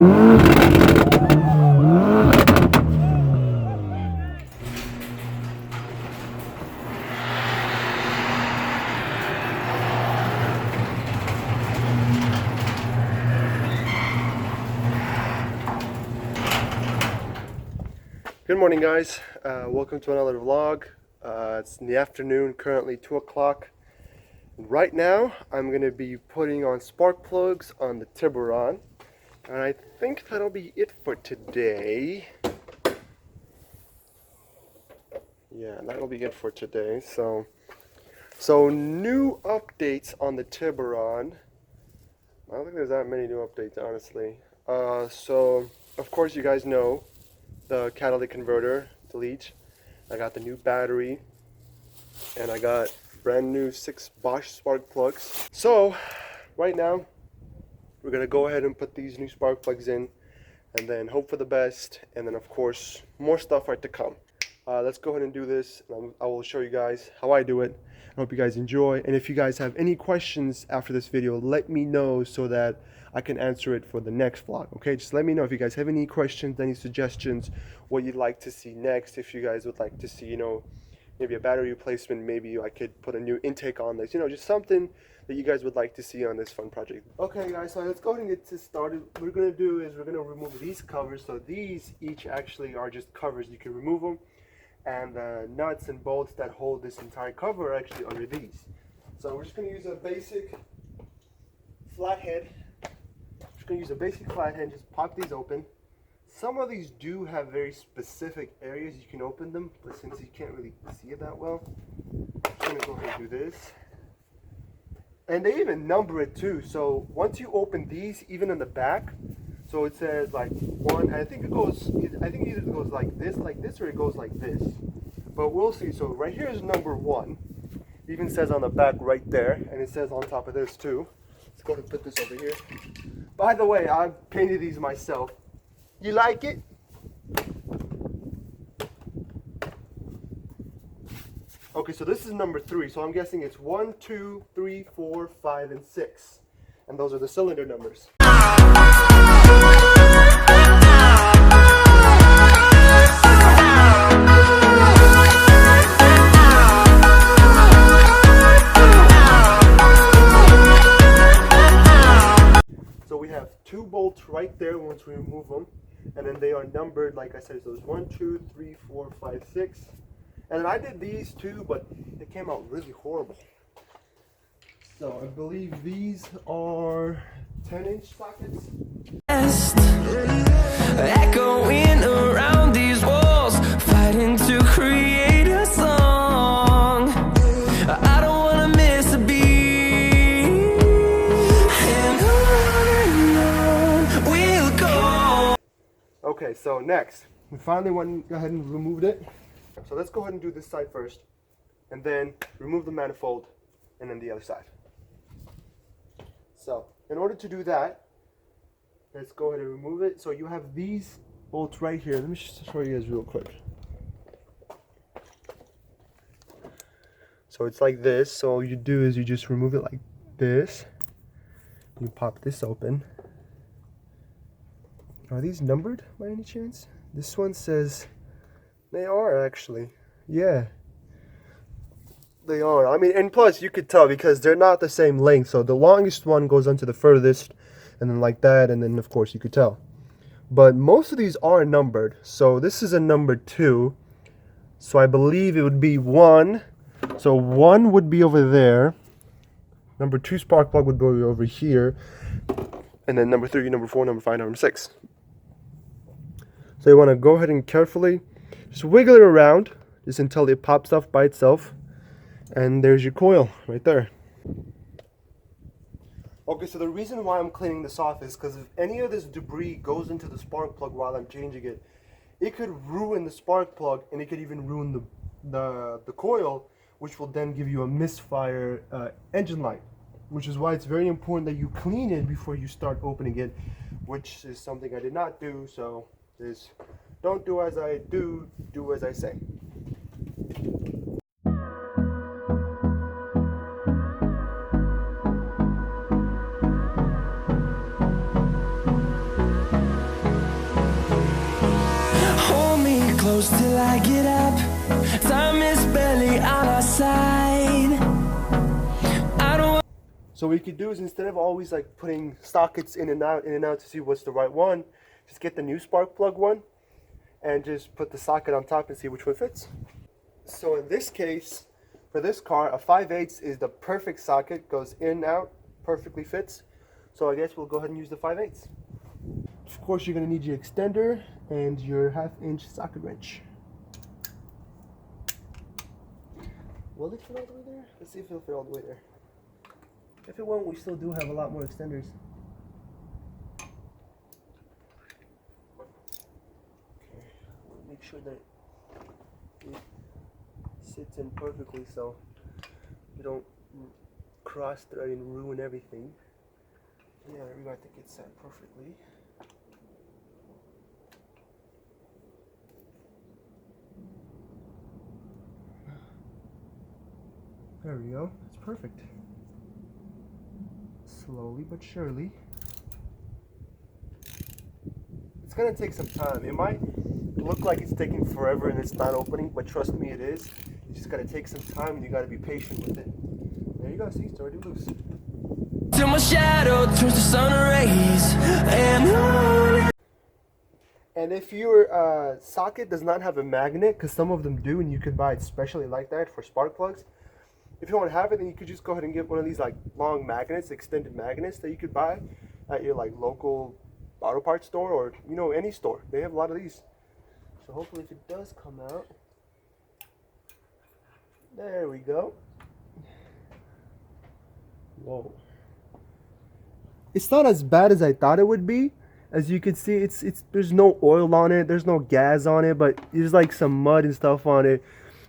Good morning, guys. Welcome to another vlog. It's in the afternoon, currently 2 o'clock. Right now, I'm going to be putting on spark plugs on the Tiburon. And I think that'll be it for today. Yeah, that'll be it for today. So new updates on the Tiburon. I don't think there's that many new updates, honestly. So, of course, you guys know the catalytic converter, delete. I got the new battery, and I got brand new 6 Bosch spark plugs. So right now we're gonna go ahead and put these new spark plugs in, and then hope for the best, and then of course more stuff are to come. Let's go ahead and do this, and I will show you guys how I do it. I hope you guys enjoy, and if you guys have any questions after this video, let me know so that I can answer it for the next vlog. Okay, just let me know if you guys have any questions, any suggestions, what you'd like to see next. If you guys would like to see, maybe a battery replacement, maybe I could put a new intake on this, just something that you guys would like to see on this fun project. Okay guys, so let's go ahead and get this started. What we're gonna do is we're gonna remove these covers. So these each actually are just covers, you can remove them. And the nuts and bolts that hold this entire cover are actually under these. So we're just going to use a basic flathead. Just pop these open. Some of these do have very specific areas you can open them, but since you can't really see it that well, I'm going to go ahead and do this. And they even number it too. So once you open these, even in the back, so it says like 1, I think either it goes like this, or it goes like this. But we'll see. So right here is number 1. It even says on the back right there, and it says on top of this too. Let's go ahead and put this over here. By the way, I painted these myself. You like it? Okay, so this is number 3. So I'm guessing it's 1, 2, 3, 4, 5, and 6. And those are the cylinder numbers. So we have 2 bolts right there once we remove them, and then they are numbered, like I said, so it's 1, 2, 3, 4, 5, 6. And then I did these too, but they came out really horrible. So I believe these are 10-inch sockets. Echoing around these walls, fighting to create a song. I don't wanna miss a beat, and on we'll go. Okay, so next, we finally went ahead and removed it. So let's go ahead and do this side first, and then remove the manifold, and then the other side. So in order to do that, let's go ahead and remove it. So you have these bolts right here. Let me just show you guys real quick. So it's like this. So all you do is you just remove it like this. You pop this open. Are these numbered by any chance? This one says they are actually. Yeah. They are. I mean, and plus you could tell because they're not the same length. So the longest one goes onto the furthest, and then like that, and then of course you could tell. But most of these are numbered. So this is a number 2. So I believe it would be 1. So 1 would be over there. Number 2 spark plug would be over here. And then number 3, number 4, number 5, number 6. So you want to go ahead and carefully just wiggle it around just until it pops off by itself. And there's your coil right there. Okay, so the reason why I'm cleaning this off is because if any of this debris goes into the spark plug while I'm changing it, it could ruin the spark plug, and it could even ruin the coil, which will then give you a misfire engine light, which is why it's very important that you clean it before you start opening it, which is something I did not do. So is don't do as I do, do as I say. close till I get up. Time is barely on our side. I don't. So what you could do is, instead of always like putting sockets in and out to see what's the right one, just get the new spark plug one and just put the socket on top and see which one fits. So in this case, for this car, a 5/8 is the perfect socket, goes in and out, perfectly fits. So I guess we'll go ahead and use the 5/8. Of course, you're going to need your extender and your 1/2-inch socket wrench. Will it fit all the way there? Let's see if it'll fit all the way there. If it won't, we still do have a lot more extenders. Okay, make sure that it sits in perfectly so you don't cross thread and ruin everything. Yeah, there we go. I think it's set perfectly. There we go. It's perfect. Slowly but surely. It's gonna take some time. It might look like it's taking forever and it's not opening, but trust me, it is. You just gotta take some time and you gotta be patient with it. There you go. See, it's already loose. Till my shadow turns to sun rays and on. And if your socket does not have a magnet, because some of them do, and you could buy it specially like that for spark plugs. If you don't have it, then you could just go ahead and get one of these like long magnets, extended magnets that you could buy at your like local auto parts store, or you know, any store. They have a lot of these. So hopefully if it does come out. There we go. Whoa. It's not as bad as I thought it would be. As you can see, it's there's no oil on it, there's no gas on it, but there's like some mud and stuff on it.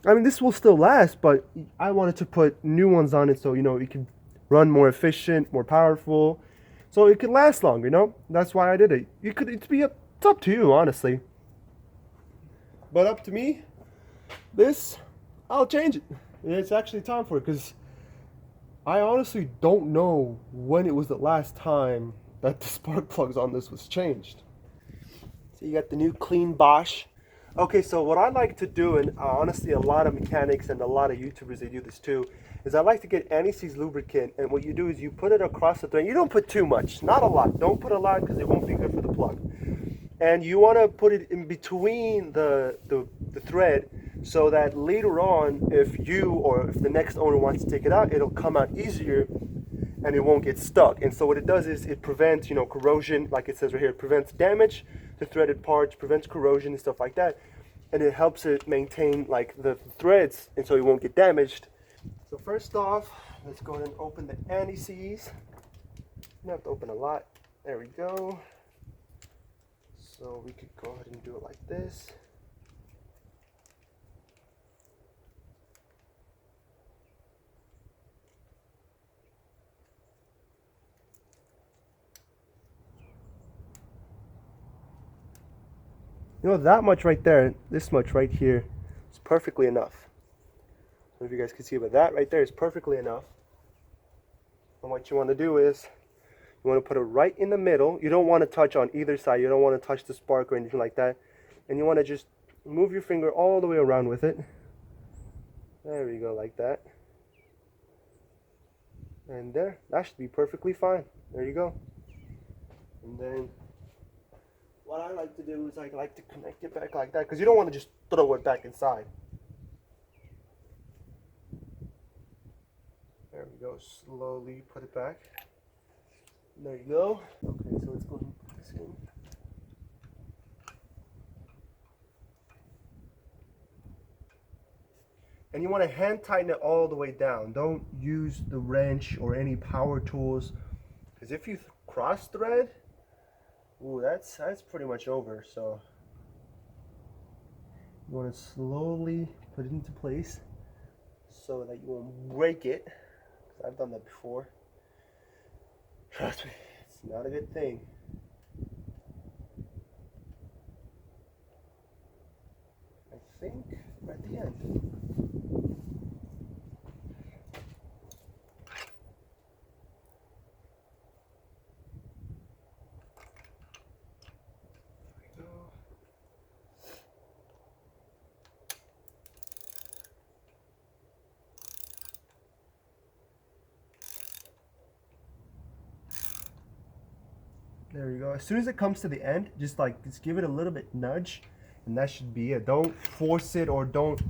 I mean, this will still last, but I wanted to put new ones on it so, you know, it can run more efficient, more powerful, so it can last longer, you know? That's why I did it. It's up to you, honestly. But up to me, I'll change it. It's actually time for it, because I honestly don't know when it was the last time that the spark plugs on this was changed. So you got the new clean Bosch. Okay, so what I like to do, and honestly a lot of mechanics and a lot of YouTubers, they do this too, is I like to get anti-seize lubricant, and what you do is you put it across the thread. You don't put too much, not a lot. Don't put a lot because it won't be good for the plug. And you want to put it in between the thread so that later on, if you or if the next owner wants to take it out, it'll come out easier and it won't get stuck. And so what it does is it prevents, you know, corrosion, like it says right here. It prevents damage to threaded parts, prevents corrosion and stuff like that, and it helps it maintain like the threads, and so it won't get damaged. So first off, let's go ahead and open the anti-seize. You don't have to open a lot. There we go. So we could go ahead and do it like this. You know, that much right there, this much right here, is perfectly enough. I don't know if you guys can see, but that right there is perfectly enough. And what you want to do is, you want to put it right in the middle. You don't want to touch on either side. You don't want to touch the spark or anything like that. And you want to just move your finger all the way around with it. There we go, like that. And there, that should be perfectly fine. There you go. And then what I like to do is I like to connect it back like that, because you don't want to just throw it back inside. There we go. Slowly put it back. There you go. Okay, so let's go and put this in. And you want to hand tighten it all the way down. Don't use the wrench or any power tools, because if you cross thread, ooh, that's pretty much over. So you want to slowly put it into place so that you won't break it. I've done that before. Trust me, it's not a good thing. I think we're at the end. There you go. As soon as it comes to the end, just give it a little bit nudge, and that should be it. Don't force it or don't,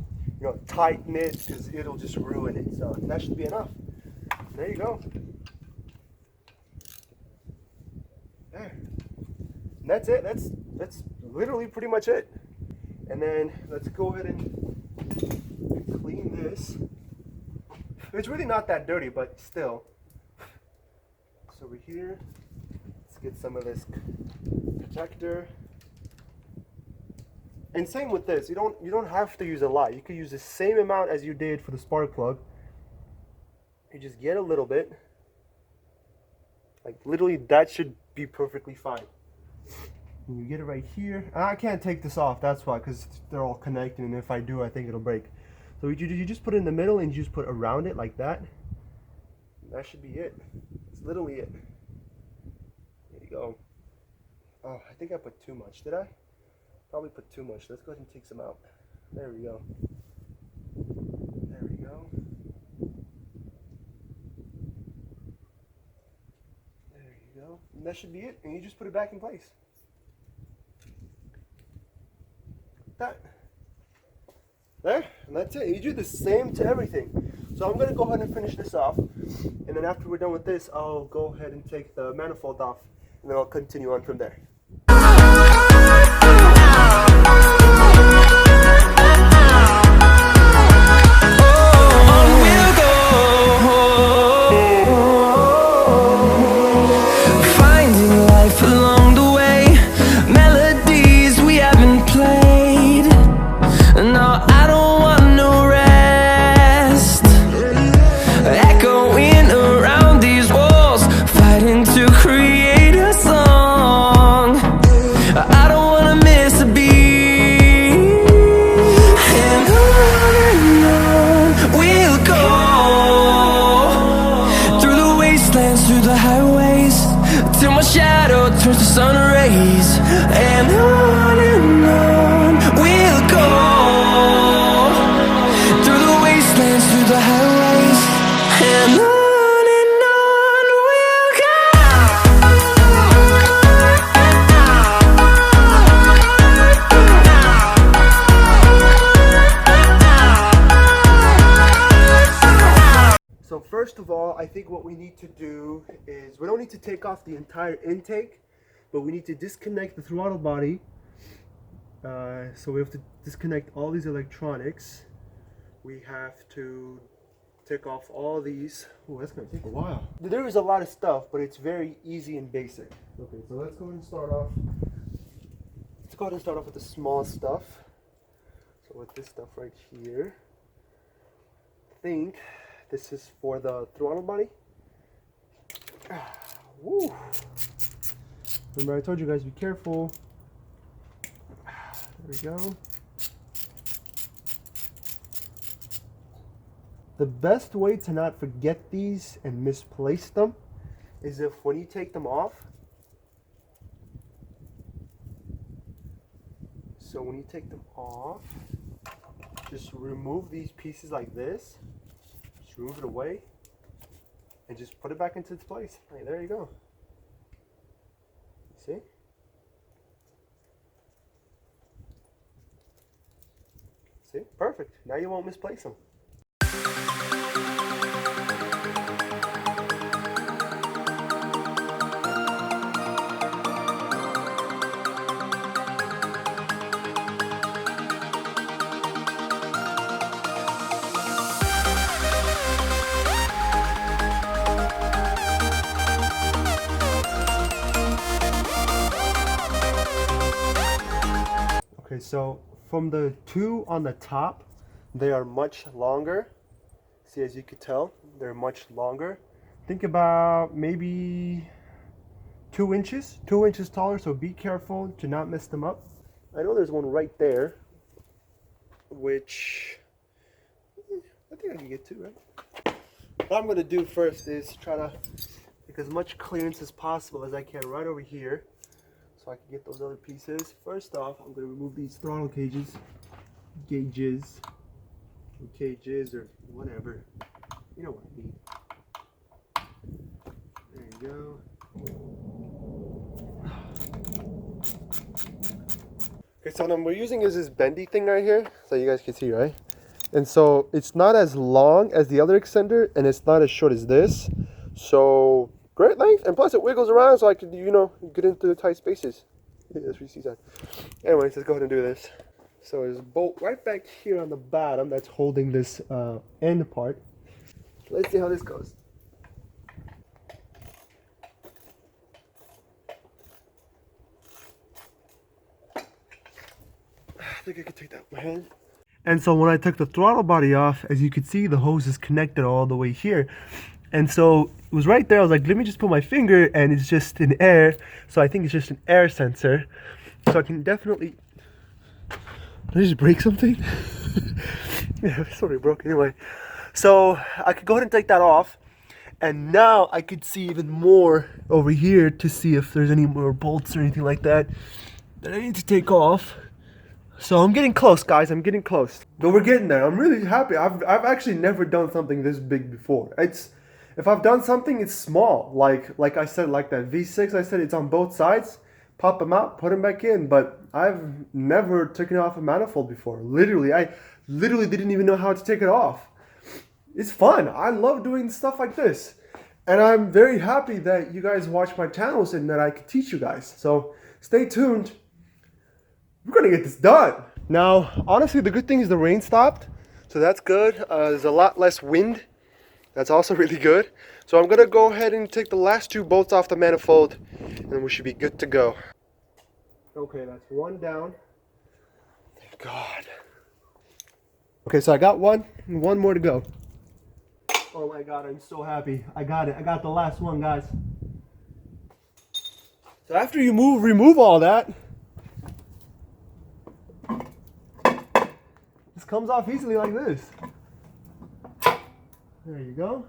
tighten it, because it'll just ruin it. So that should be enough. There you go. There. And that's it. That's literally pretty much it. And then let's go ahead and clean this. It's really not that dirty, but still. So over here, let's get some of this protector. And same with this. You don't have to use a lot. You could use the same amount as you did for the spark plug. You just get a little bit. Like literally, that should be perfectly fine. And you get it right here. I can't take this off. That's why, because they're all connected. And if I do, I think it'll break. So you just put it in the middle and you just put around it like that. That should be it. It's literally it. There you go. Oh, I think I put too much. Did I? Probably put too much. Let's go ahead and take some out. There we go. There we go. There you go. And that should be it. And you just put it back in place. That. There. And that's it. You do the same to everything. So I'm going to go ahead and finish this off. And then after we're done with this, I'll go ahead and take the manifold off. And then I'll continue on from there. Turns to sun rays, and on we'll go, through the wastelands, through the highways, and on we'll go. So first of all, I think what we need to do is, we don't need to take off the entire intake, but we need to disconnect the throttle body. So we have to disconnect all these electronics. We have to take off all these. Oh, that's gonna take a while. There is a lot of stuff, but it's very easy and basic. Okay, so let's go ahead and start off. Let's go ahead and start off with the small stuff. So with this stuff right here, I think this is for the throttle body. Woo. Remember, I told you guys, be careful. There we go. The best way to not forget these and misplace them is if when you take them off, so when you take them off, just remove these pieces like this. Just remove it away and just put it back into its place. Right, there you go. See? See? Perfect. Now you won't misplace them. Okay, so from the two on the top, they are much longer. See, as you could tell, they're much longer. Think about maybe 2 inches taller, so be careful to not mess them up. I know there's one right there, which I think I can get to, right? What I'm gonna do first is try to take as much clearance as possible as I can right over here, so I can get those other pieces. First off, I'm going to remove these throttle gauges, or whatever. You know what I mean. There you go. Okay, so what we're using is this bendy thing right here, so you guys can see, right? And so it's not as long as the other extender, and it's not as short as this. So great length, and plus it wiggles around, so I could, you know, get into the tight spaces. Yeah, that's what you see that. Anyways, let's go ahead and do this. So there's a bolt right back here on the bottom that's holding this end part. Let's see how this goes. I think I could take that with my hand. And so when I took the throttle body off, as you can see, the hose is connected all the way here. And so it was right there. I was like, let me just put my finger, and it's just in air. So I think it's just an air sensor. So I can definitely... Did I just break something? Yeah, it's already broke anyway. So I could go ahead and take that off. And now I could see even more over here to see if there's any more bolts or anything like that I need to take off. So I'm getting close, guys. I'm getting close. But we're getting there. I'm really happy. I've actually never done something this big before. If I've done something, it's small. Like I said, like that V6, I said it's on both sides. Pop them out, put them back in. But I've never taken off a manifold before. I literally didn't even know how to take it off. It's fun. I love doing stuff like this. And I'm very happy that you guys watch my channels and that I can teach you guys. So stay tuned. We're gonna get this done. Now, honestly, the good thing is the rain stopped, so that's good. There's a lot less wind. That's also really good. So I'm gonna go ahead and take the last two bolts off the manifold, and we should be good to go. Okay, that's one down. Thank God. Okay, so I got one more to go. Oh my God, I'm so happy. I got it. I got the last one, guys. So after you remove all that, this comes off easily like this. There you go.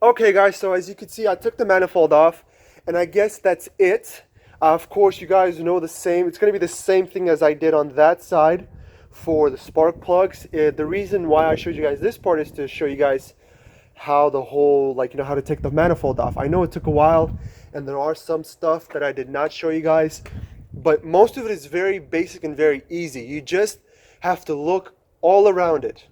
Okay guys, so as you can see, I took the manifold off, and I guess that's it. Of course, you guys know the same. It's going to be the same thing as I did on that side for the spark plugs. The reason why I showed you guys this part is to show you guys how the whole, like, you know, how to take the manifold off. I know it took a while, and there are some stuff that I did not show you guys, but most of it is very basic and very easy. You just have to look all around it,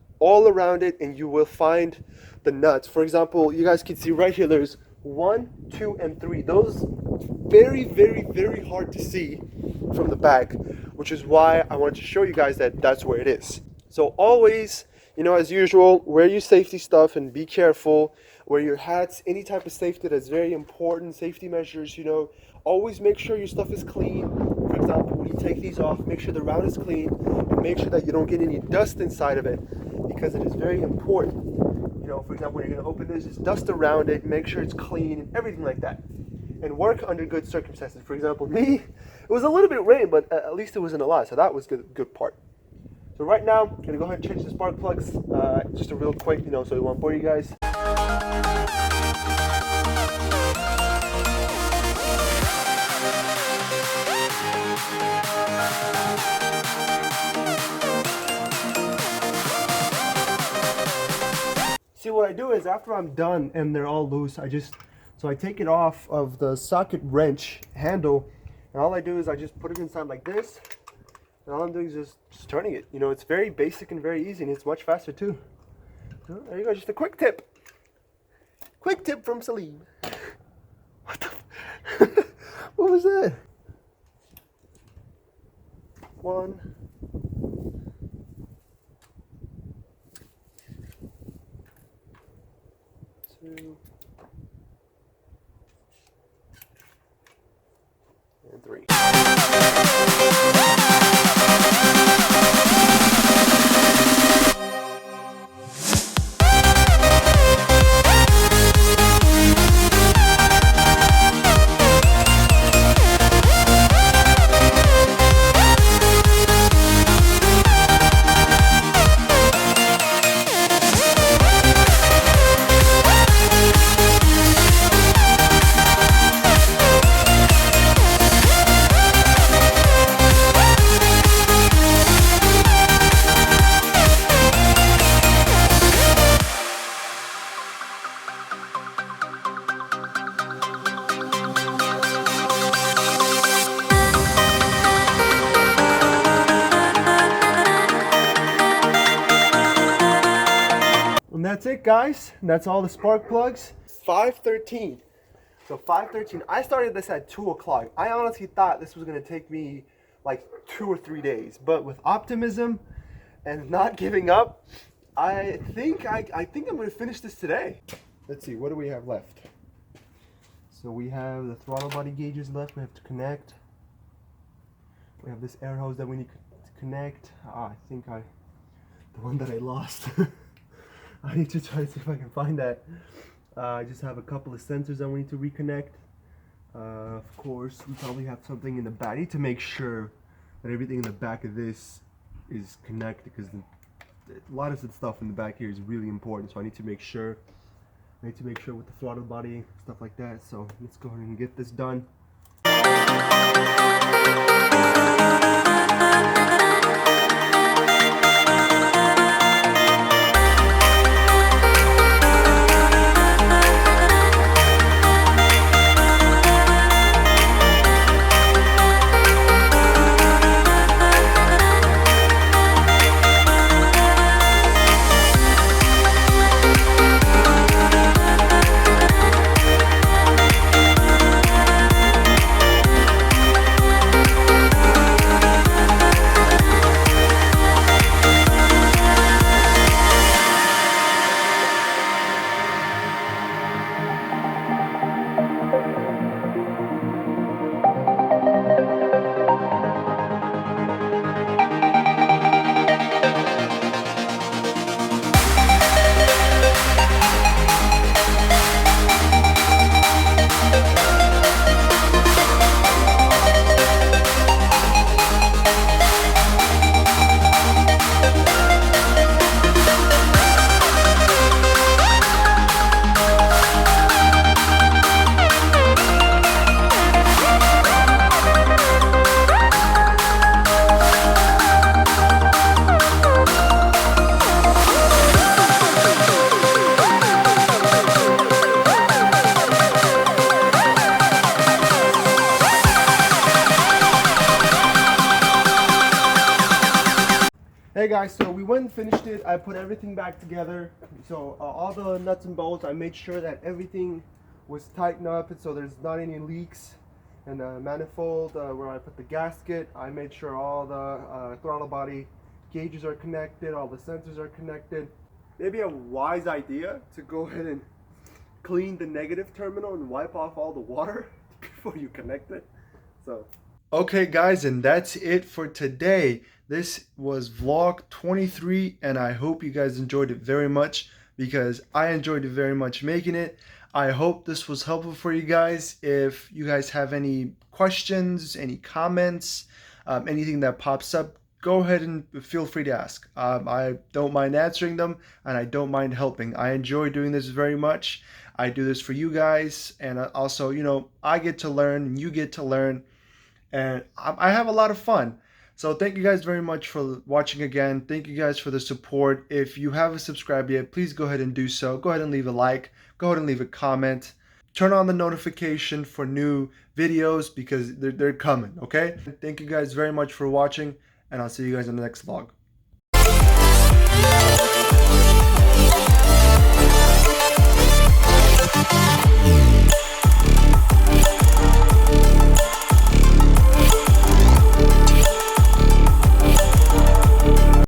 and you will find the nuts. For example, you guys can see right here, there's 1, 2, and 3. Those very, very, very hard to see from the back, which is why I wanted to show you guys that that's where it is. So always, you know, as usual, wear your safety stuff and be careful. Wear your hats, any type of safety that's very important, safety measures, you know. Always make sure your stuff is clean. For example, when you take these off, make sure the round is clean, and make sure that you don't get any dust inside of it, because it is very important. You know, for example, when you're going to open this, there's dust around it, make sure it's clean, and everything like that. And work under good circumstances. For example, me, it was a little bit rain, but at least it wasn't a lot, so that was good part. So right now, I'm going to go ahead and change the spark plugs, just a real quick, you know, so I won't bore you guys. See, what I do is after I'm done and they're all loose, I take it off of the socket wrench handle, and all I do is I just put it inside like this, and all I'm doing is just turning it. You know, it's very basic and very easy, and it's much faster too. So there you go, just a quick tip. Quick tip from Salim. What the? What was that? 1. 2. And 3. that's it, guys. That's all the spark plugs. 5:13. So 5:13. I started this at 2 o'clock. I honestly thought this was gonna take me like 2 or 3 days, but with optimism and not giving up, I think I'm gonna finish this today. Let's see, what do we have left? So we have the throttle body gauges left. We have to connect. We have this air hose that we need to connect. I think the one that I lost. I need to try to see if I can find that. I just have a couple of sensors that we need to reconnect. Of course, we probably have something in the back. I need to make sure that everything in the back of this is connected, because a lot of the stuff in the back here is really important. So I need to make sure. I need to make sure with the throttle body, stuff like that. So let's go ahead and get this done. Hey guys, so we went and finished it. I put everything back together. So all the nuts and bolts, I made sure that everything was tightened up so there's not any leaks. And the manifold where I put the gasket, I made sure all the throttle body gauges are connected, all the sensors are connected. Maybe a wise idea to go ahead and clean the negative terminal and wipe off all the water before you connect it. So okay guys, and that's it for today. This was vlog 23, and I hope you guys enjoyed it very much, because I enjoyed it very much making it. I hope this was helpful for you guys. If you guys have any questions, any comments, anything that pops up, go ahead and feel free to ask. I don't mind answering them, and I don't mind helping. I enjoy doing this very much. I do this for you guys, and also, you know, I get to learn and you get to learn, and I have a lot of fun. So thank you guys very much for watching again. Thank you guys for the support. If you haven't subscribed yet, please go ahead and do so. Go ahead and leave a like. Go ahead and leave a comment. Turn on the notification for new videos, because they're coming, okay? Thank you guys very much for watching, and I'll see you guys in the next vlog.